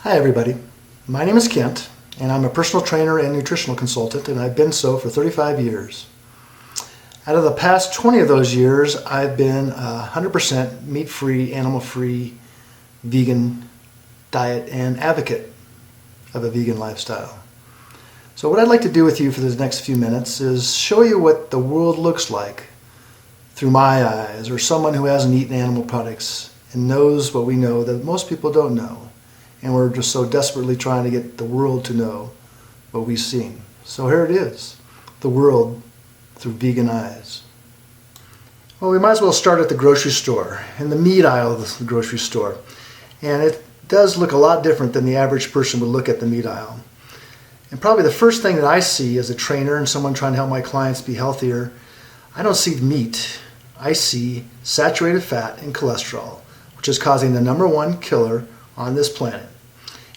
Hi everybody, my name is Kent and I'm a personal trainer and nutritional consultant, and I've been so for 35 years. Out of the past 20 of those years, I've been 100% meat-free, animal-free, vegan diet and advocate of a vegan lifestyle. So what I'd like to do with you for the next few minutes is show you what the world looks like through my eyes, or someone who hasn't eaten animal products and knows what we know that most people don't know. And we're just so desperately trying to get the world to know what we've seen. So here it is, the world through vegan eyes. Well, we might as well start at the grocery store, in the meat aisle of the grocery store. And it does look a lot different than the average person would look at the meat aisle. And probably the first thing that I see as a trainer and someone trying to help my clients be healthier, I don't see meat. I see saturated fat and cholesterol, which is causing the #1 killer on this planet.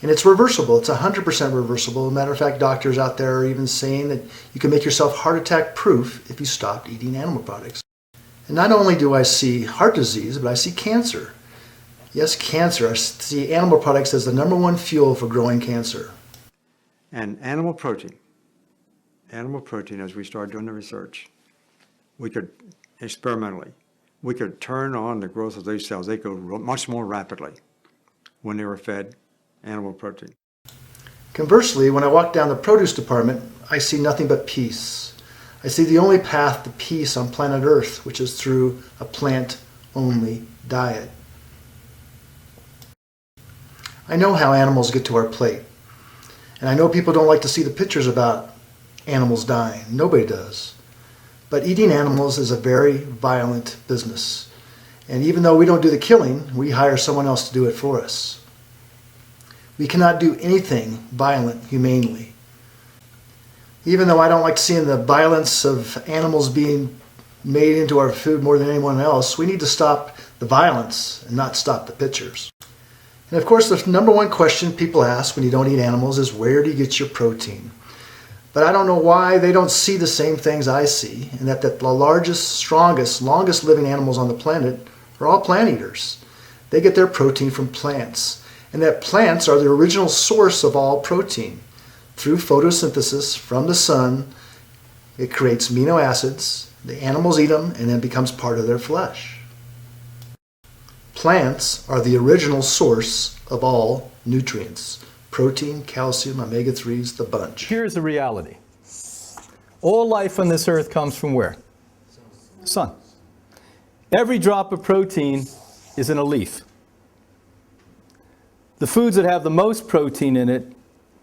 And it's reversible. It's 100% reversible. As a matter of fact, doctors out there are even saying that you can make yourself heart attack proof if you stopped eating animal products. And not only do I see heart disease, but I see cancer. Yes, cancer. I see animal products as the #1 fuel for growing cancer. And animal protein, as we started doing the research, we could experimentally, we could turn on the growth of these cells. They go much more rapidly when they were fed animal protein. Conversely, when I walk down the produce department, I see nothing but peace. I see the only path to peace on planet Earth, which is through a plant-only diet. I know how animals get to our plate. And I know people don't like to see the pictures about animals dying. Nobody does. But eating animals is a very violent business. And even though we don't do the killing, we hire someone else to do it for us. We cannot do anything violent humanely. Even though I don't like seeing the violence of animals being made into our food more than anyone else, we need to stop the violence and not stop the pictures. And of course, the #1 question people ask when you don't eat animals is, where do you get your protein? But I don't know why they don't see the same things I see, and that the largest, strongest, longest living animals on the planet are all plant eaters. They get their protein from plants, and that plants are the original source of all protein. Through photosynthesis from the sun, it creates amino acids, the animals eat them, and then becomes part of their flesh. Plants are the original source of all nutrients. Protein, calcium, omega-3s, the bunch. Here's the reality. All life on this earth comes from where? Sun. Every drop of protein is in a leaf. The foods that have the most protein in it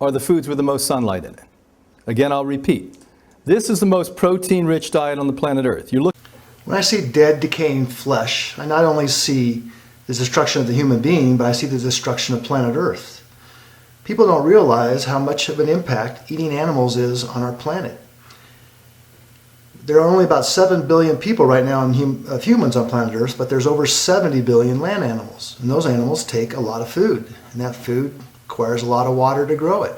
are the foods with the most sunlight in it. Again, I'll repeat. This is the most protein-rich diet on the planet Earth. When I see dead, decaying flesh, I not only see the destruction of the human being, but I see the destruction of planet Earth. People don't realize how much of an impact eating animals is on our planet. There are only about 7 billion people right now of humans on planet Earth, but there's over 70 billion land animals. And those animals take a lot of food, and that food requires a lot of water to grow it.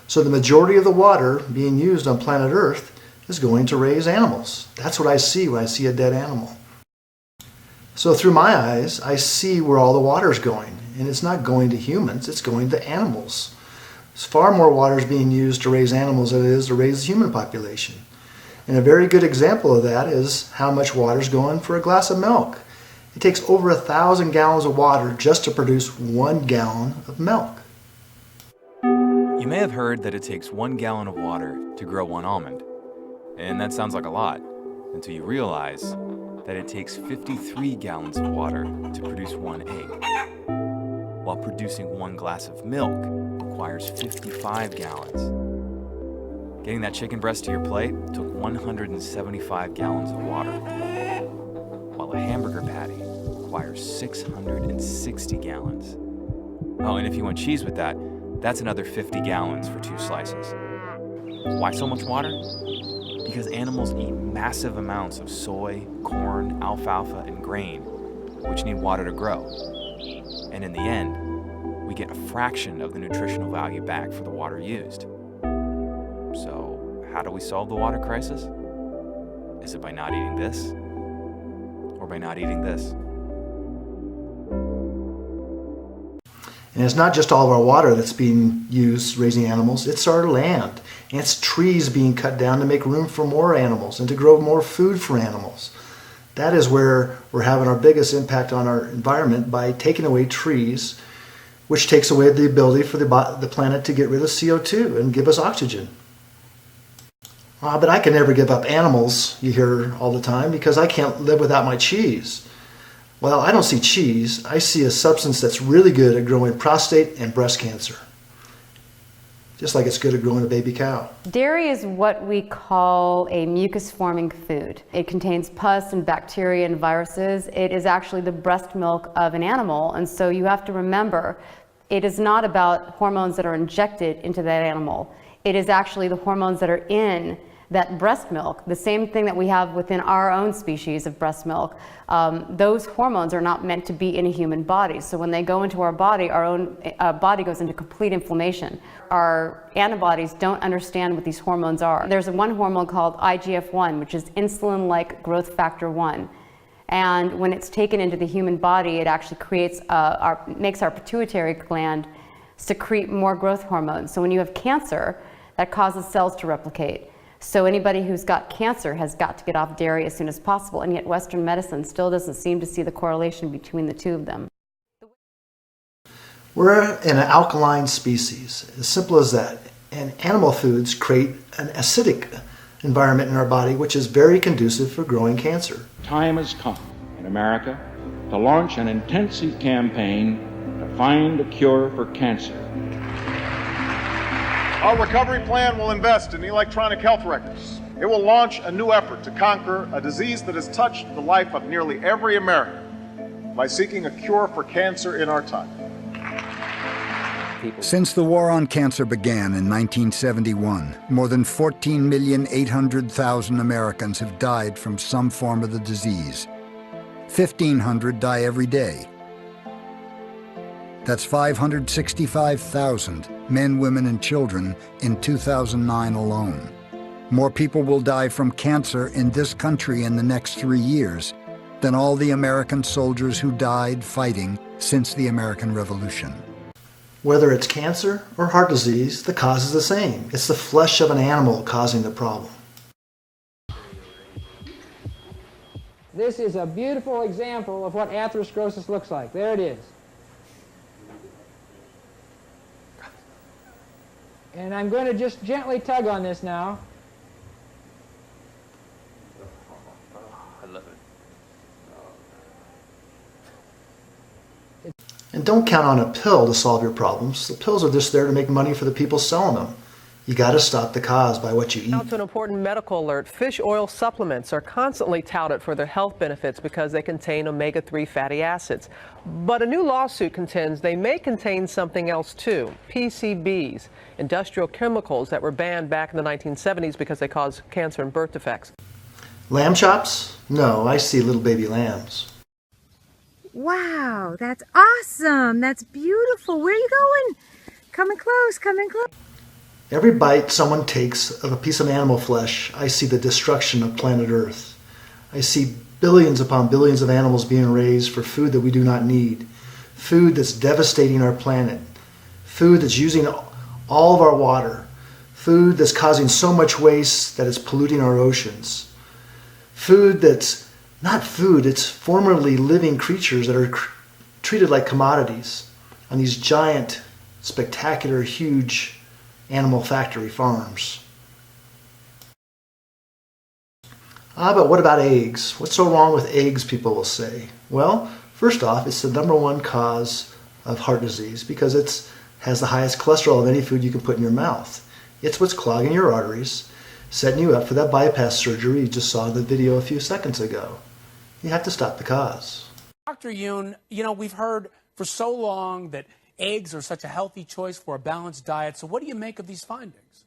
So the majority of the water being used on planet Earth is going to raise animals. That's what I see when I see a dead animal. So through my eyes, I see where all the water is going. And it's not going to humans, it's going to animals. There's far more water is being used to raise animals than it is to raise the human population. And a very good example of that is how much water is going for a glass of milk. It takes over 1,000 gallons of water just to produce 1 gallon of milk. You may have heard that it takes 1 gallon of water to grow 1 almond. And that sounds like a lot, until you realize that it takes 53 gallons of water to produce 1 egg, while producing 1 glass of milk requires 55 gallons. Getting that chicken breast to your plate took 175 gallons of water, while a hamburger patty requires 660 gallons. Oh, and if you want cheese with that, that's another 50 gallons for 2 slices. Why so much water? Because animals eat massive amounts of soy, corn, alfalfa, and grain, which need water to grow. And in the end, we get a fraction of the nutritional value back for the water used. So, how do we solve the water crisis? Is it by not eating this? Or by not eating this? And it's not just all of our water that's being used raising animals, it's our land. And it's trees being cut down to make room for more animals and to grow more food for animals. That is where we're having our biggest impact on our environment, by taking away trees, which takes away the ability for the planet to get rid of CO2 and give us oxygen. But I can never give up animals, you hear all the time, because I can't live without my cheese. Well, I don't see cheese. I see a substance that's really good at growing prostate and breast cancer, just like it's good at growing a baby cow. Dairy is what we call a mucus-forming food. It contains pus and bacteria and viruses. It is actually the breast milk of an animal, and so you have to remember, it is not about hormones that are injected into that animal. It is actually the hormones that are in that breast milk, the same thing that we have within our own species of breast milk. Those hormones are not meant to be in a human body. So when they go into our body, our own body goes into complete inflammation. Our antibodies don't understand what these hormones are. There's one hormone called IGF-1, which is insulin-like growth factor 1. And when it's taken into the human body, it actually creates makes our pituitary gland secrete more growth hormones. So when you have cancer, that causes cells to replicate. So anybody who's got cancer has got to get off dairy as soon as possible, and yet Western medicine still doesn't seem to see the correlation between the two of them. We're an alkaline species, as simple as that. And animal foods create an acidic environment in our body, which is very conducive for growing cancer. Time has come in America to launch an intensive campaign to find a cure for cancer. Our recovery plan will invest in electronic health records. It will launch a new effort to conquer a disease that has touched the life of nearly every American by seeking a cure for cancer in our time. Since the war on cancer began in 1971, more than 14,800,000 Americans have died from some form of the disease. 1,500 die every day. That's 565,000 men, women, and children in 2009 alone. More people will die from cancer in this country in the next 3 years than all the American soldiers who died fighting since the American Revolution. Whether it's cancer or heart disease, the cause is the same. It's the flesh of an animal causing the problem. This is a beautiful example of what atherosclerosis looks like. There it is. And I'm going to just gently tug on this now. I love it. And don't count on a pill to solve your problems. The pills are just there to make money for the people selling them. You got to stop the cause by what you eat. Now to an important medical alert. Fish oil supplements are constantly touted for their health benefits because they contain omega-3 fatty acids. But a new lawsuit contends they may contain something else too, PCBs, industrial chemicals that were banned back in the 1970s because they cause cancer and birth defects. Lamb chops? No, I see little baby lambs. Wow, that's awesome. That's beautiful. Where are you going? Coming close, coming close. Every bite someone takes of a piece of animal flesh, I see the destruction of planet Earth. I see billions upon billions of animals being raised for food that we do not need. Food that's devastating our planet. Food that's using all of our water. Food that's causing so much waste that it's polluting our oceans. Food that's not food, it's formerly living creatures that are treated like commodities on these giant, spectacular, huge animal factory farms. But what about eggs? What's so wrong with eggs, people will say? Well, first off, it's the #1 cause of heart disease because it has the highest cholesterol of any food you can put in your mouth. It's what's clogging your arteries, setting you up for that bypass surgery you just saw in the video a few seconds ago. You have to stop the cause. Dr. Yoon, you know, we've heard for so long that eggs are such a healthy choice for a balanced diet. So what do you make of these findings?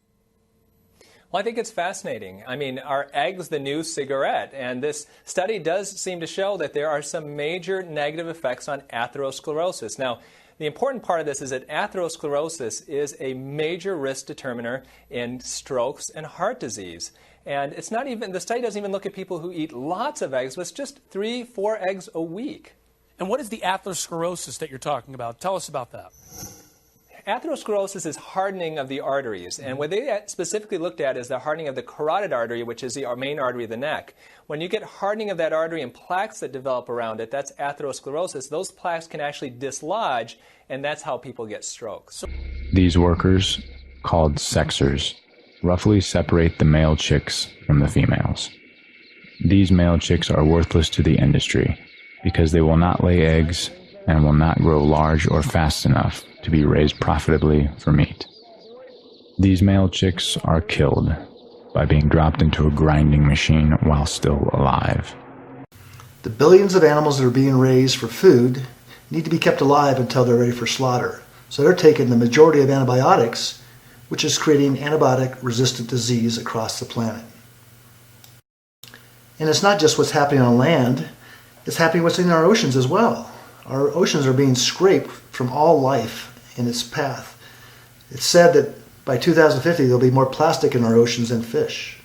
Well, I think it's fascinating. I mean, are eggs the new cigarette? And this study does seem to show that there are some major negative effects on atherosclerosis. Now, the important part of this is that atherosclerosis is a major risk determiner in strokes and heart disease. And it's not even, the study doesn't even look at people who eat lots of eggs, but it's just 3-4 eggs a week. And what is the atherosclerosis that you're talking about? Tell us about that. Atherosclerosis is hardening of the arteries, and what they specifically looked at is the hardening of the carotid artery, which is the main artery of the neck. When you get hardening of that artery and plaques that develop around it, that's atherosclerosis. Those plaques can actually dislodge, and that's how people get strokes. These workers, called sexers, roughly separate the male chicks from the females. These male chicks are worthless to the industry because they will not lay eggs and will not grow large or fast enough to be raised profitably for meat. These male chicks are killed by being dropped into a grinding machine while still alive. The billions of animals that are being raised for food need to be kept alive until they're ready for slaughter. So they're taking the majority of antibiotics, which is creating antibiotic-resistant disease across the planet. And it's not just what's happening on land, it's happening what's in our oceans as well. Our oceans are being scraped from all life in its path. It's said that by 2050 there'll be more plastic in our oceans than fish.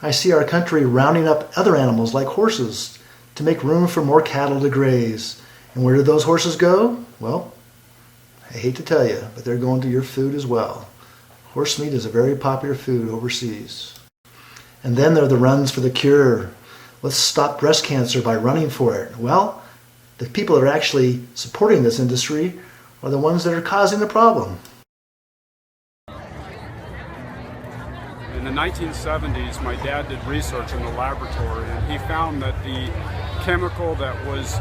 I see our country rounding up other animals like horses to make room for more cattle to graze. And where do those horses go? Well, I hate to tell you, but they're going to your food as well. Horse meat is a very popular food overseas. And then there are the runs for the cure. Let's stop breast cancer by running for it. Well, the people that are actually supporting this industry are the ones that are causing the problem. In the 1970s, my dad did research in the laboratory, and he found that the chemical that was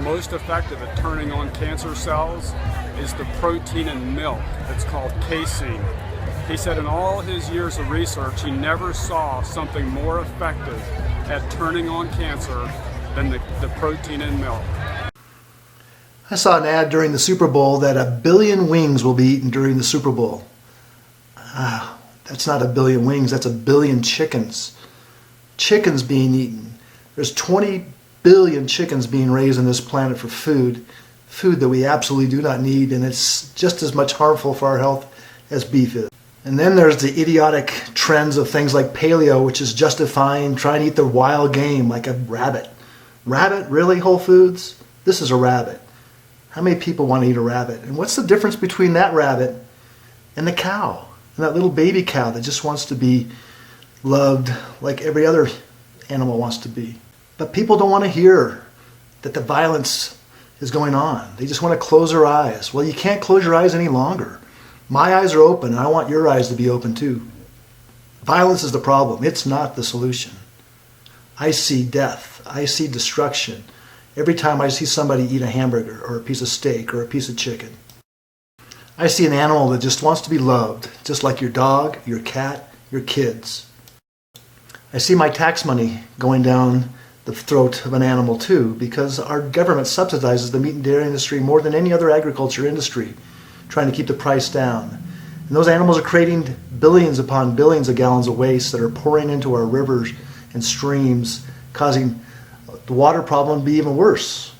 most effective at turning on cancer cells is the protein in milk. It's called casein. He said in all his years of research, he never saw something more effective at turning on cancer than the protein in milk. I saw an ad during the Super Bowl that 1 billion wings will be eaten during the Super Bowl. That's not 1 billion wings, that's 1 billion chickens. Chickens being eaten. There's 20 billion chickens being raised on this planet for food that we absolutely do not need, and it's just as much harmful for our health as beef is. And then there's the idiotic trends of things like paleo, which is justifying trying to eat the wild game like a rabbit. Rabbit? Really, Whole Foods? This is a rabbit. How many people want to eat a rabbit? And what's the difference between that rabbit and the cow? And that little baby cow that just wants to be loved like every other animal wants to be. But people don't want to hear that the violence is going on. They just want to close their eyes. Well, you can't close your eyes any longer. My eyes are open, and I want your eyes to be open too. Violence is the problem. It's not the solution. I see death. I see destruction every time I see somebody eat a hamburger or a piece of steak or a piece of chicken. I see an animal that just wants to be loved, just like your dog, your cat, your kids. I see my tax money going down the throat of an animal too, because our government subsidizes the meat and dairy industry more than any other agriculture industry, trying to keep the price down. And those animals are creating billions upon billions of gallons of waste that are pouring into our rivers and streams, causing the water problem to be even worse.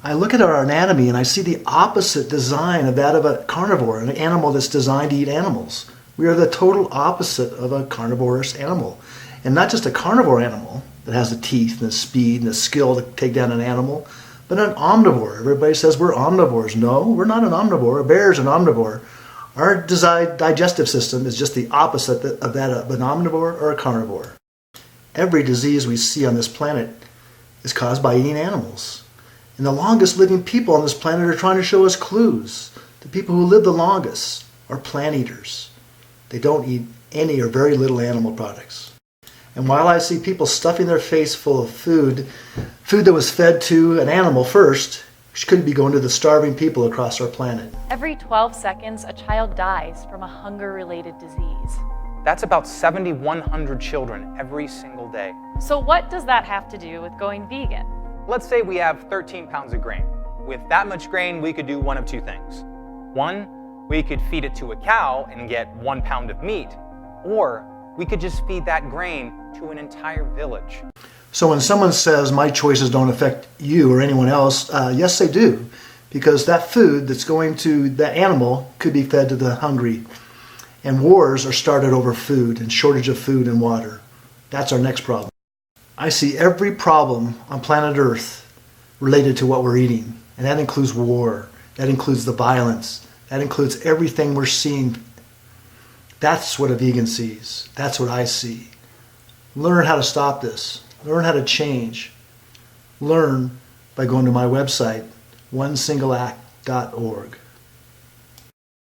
I look at our anatomy and I see the opposite design of that of a carnivore, an animal that's designed to eat animals. We are the total opposite of a carnivorous animal. And not just a carnivore animal that has the teeth and the speed and the skill to take down an animal, but an omnivore. Everybody says we're omnivores. No, we're not an omnivore. A bear is an omnivore. Our digestive system is just the opposite of that of an omnivore or a carnivore. Every disease we see on this planet is caused by eating animals. And the longest living people on this planet are trying to show us clues. The people who live the longest are plant eaters. They don't eat any or very little animal products. And while I see people stuffing their face full of food that was fed to an animal first, which could be going to the starving people across our planet. Every 12 seconds, a child dies from a hunger-related disease. That's about 7,100 children every single day. So what does that have to do with going vegan? Let's say we have 13 pounds of grain. With that much grain, we could do one of two things. One, we could feed it to a cow and get 1 pound of meat, or we could just feed that grain to an entire village. So when someone says my choices don't affect you or anyone else, yes they do, because that food that's going to that animal could be fed to the hungry. And wars are started over food and shortage of food and water. That's our next problem. I see every problem on planet Earth related to what we're eating. And that includes war. That includes the violence. That includes everything we're seeing. That's what a vegan sees. That's what I see. Learn how to stop this. Learn how to change. Learn by going to my website, onesingleact.org.